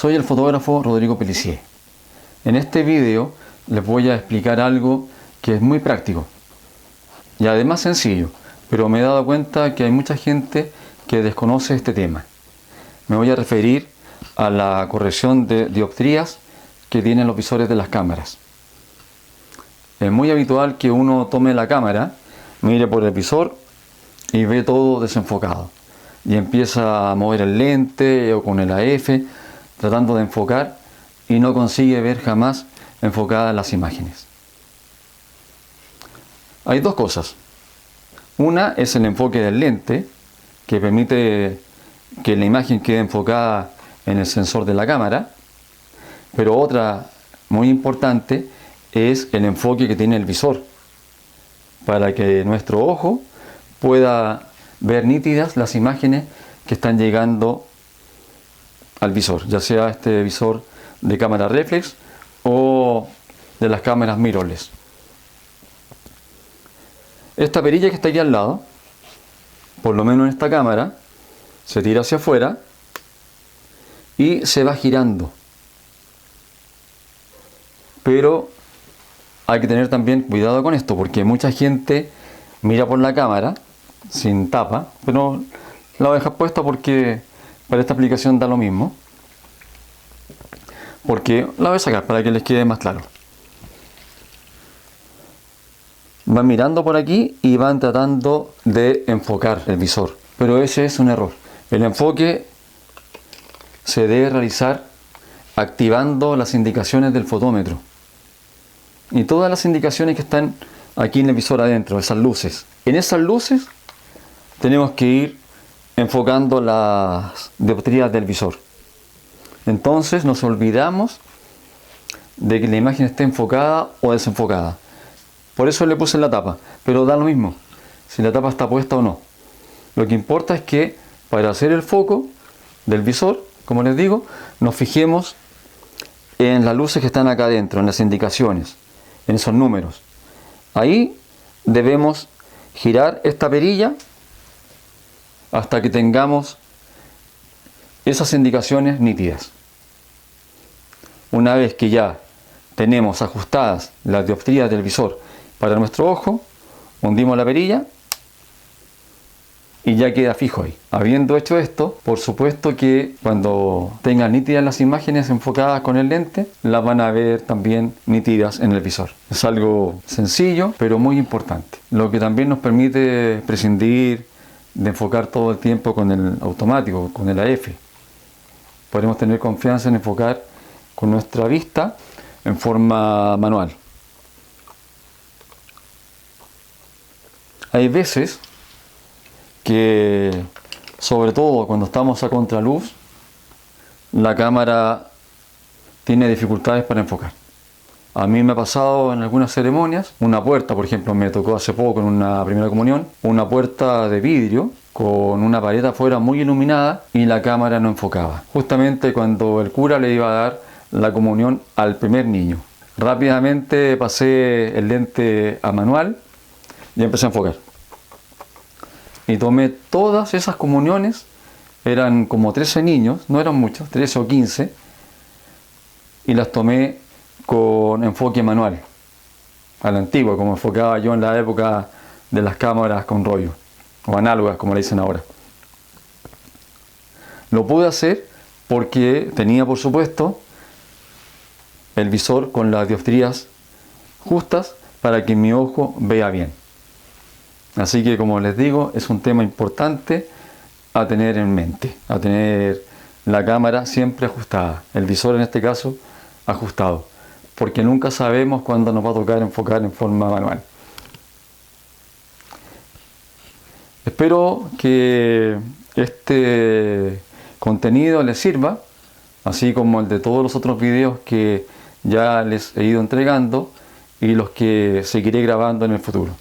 soy el fotógrafo Rodrigo Pellissier. En este video les voy a explicar algo que es muy práctico y además sencillo, pero me he dado cuenta que hay mucha gente que desconoce este tema. Me voy a referir a la corrección de dioptrías que tienen los visores de las cámaras. Es muy habitual que uno tome la cámara, mire por el visor y ve todo desenfocado y empieza a mover el lente o con el AF tratando de enfocar y no consigue ver jamás enfocadas las imágenes. Hay dos cosas. Una es el enfoque del lente, que permite que la imagen quede enfocada en el sensor de la cámara, pero otra muy importante es el enfoque que tiene el visor, para que nuestro ojo pueda ver nítidas las imágenes que están llegando al visor, ya sea este visor de cámara reflex o de las cámaras mirrorless. Esta perilla que está aquí al lado, por lo menos en esta cámara, se tira hacia afuera y se va girando. Pero hay que tener también cuidado con esto, porque mucha gente mira por la cámara sin tapa, pero la voy a dejar puesta porque para esta aplicación da lo mismo. Porque la voy a sacar para que les quede más claro. Van mirando por aquí y van tratando de enfocar el visor, pero ese es un error. El enfoque se debe realizar activando las indicaciones del fotómetro y todas las indicaciones que están aquí en el visor adentro, esas luces. En esas luces tenemos que ir enfocando las dioptrías del visor. Entonces nos olvidamos de que la imagen esté enfocada o desenfocada. Por eso le puse la tapa, pero da lo mismo si la tapa está puesta o no. Lo que importa es que para hacer el foco del visor, como les digo, nos fijemos en las luces que están acá adentro, en las indicaciones, en esos números. Ahí debemos girar esta perilla hasta que tengamos esas indicaciones nítidas. Una vez que ya tenemos ajustadas las dioptrías del visor para nuestro ojo, hundimos la perilla y ya queda fijo ahí. Habiendo hecho esto, por supuesto que cuando tengan nítidas las imágenes enfocadas con el lente, las van a ver también nítidas en el visor. Es algo sencillo, pero muy importante. Lo que también nos permite prescindir de enfocar todo el tiempo con el automático, con el AF. Podemos tener confianza en enfocar con nuestra vista en forma manual. Hay veces que, sobre todo cuando estamos a contraluz, la cámara tiene dificultades para enfocar. A mí me ha pasado en algunas ceremonias, una puerta, por ejemplo, me tocó hace poco en una primera comunión, una puerta de vidrio con una pared afuera muy iluminada y la cámara no enfocaba. Justamente cuando el cura le iba a dar la comunión al primer niño. Rápidamente pasé el lente a manual y empecé a enfocar. Y tomé todas esas comuniones, eran como 13 niños, no eran muchos, 13 o 15, y las tomé con enfoque manual, a la antigua, como enfocaba yo en la época de las cámaras con rollo, o análogas, como le dicen ahora. Lo pude hacer porque tenía, por supuesto, el visor con las dioptrías justas para que mi ojo vea bien. Así que, como les digo, es un tema importante a tener en mente, a tener la cámara siempre ajustada, el visor en este caso ajustado, porque nunca sabemos cuándo nos va a tocar enfocar en forma manual. Espero que este contenido les sirva, así como el de todos los otros videos que ya les he ido entregando y los que seguiré grabando en el futuro.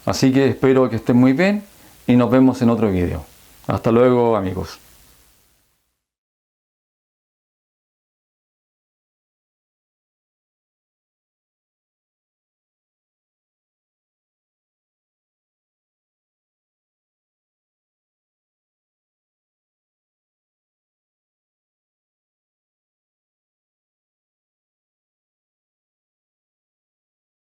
Así que espero que estén muy bien y nos vemos en otro video. Hasta luego, amigos.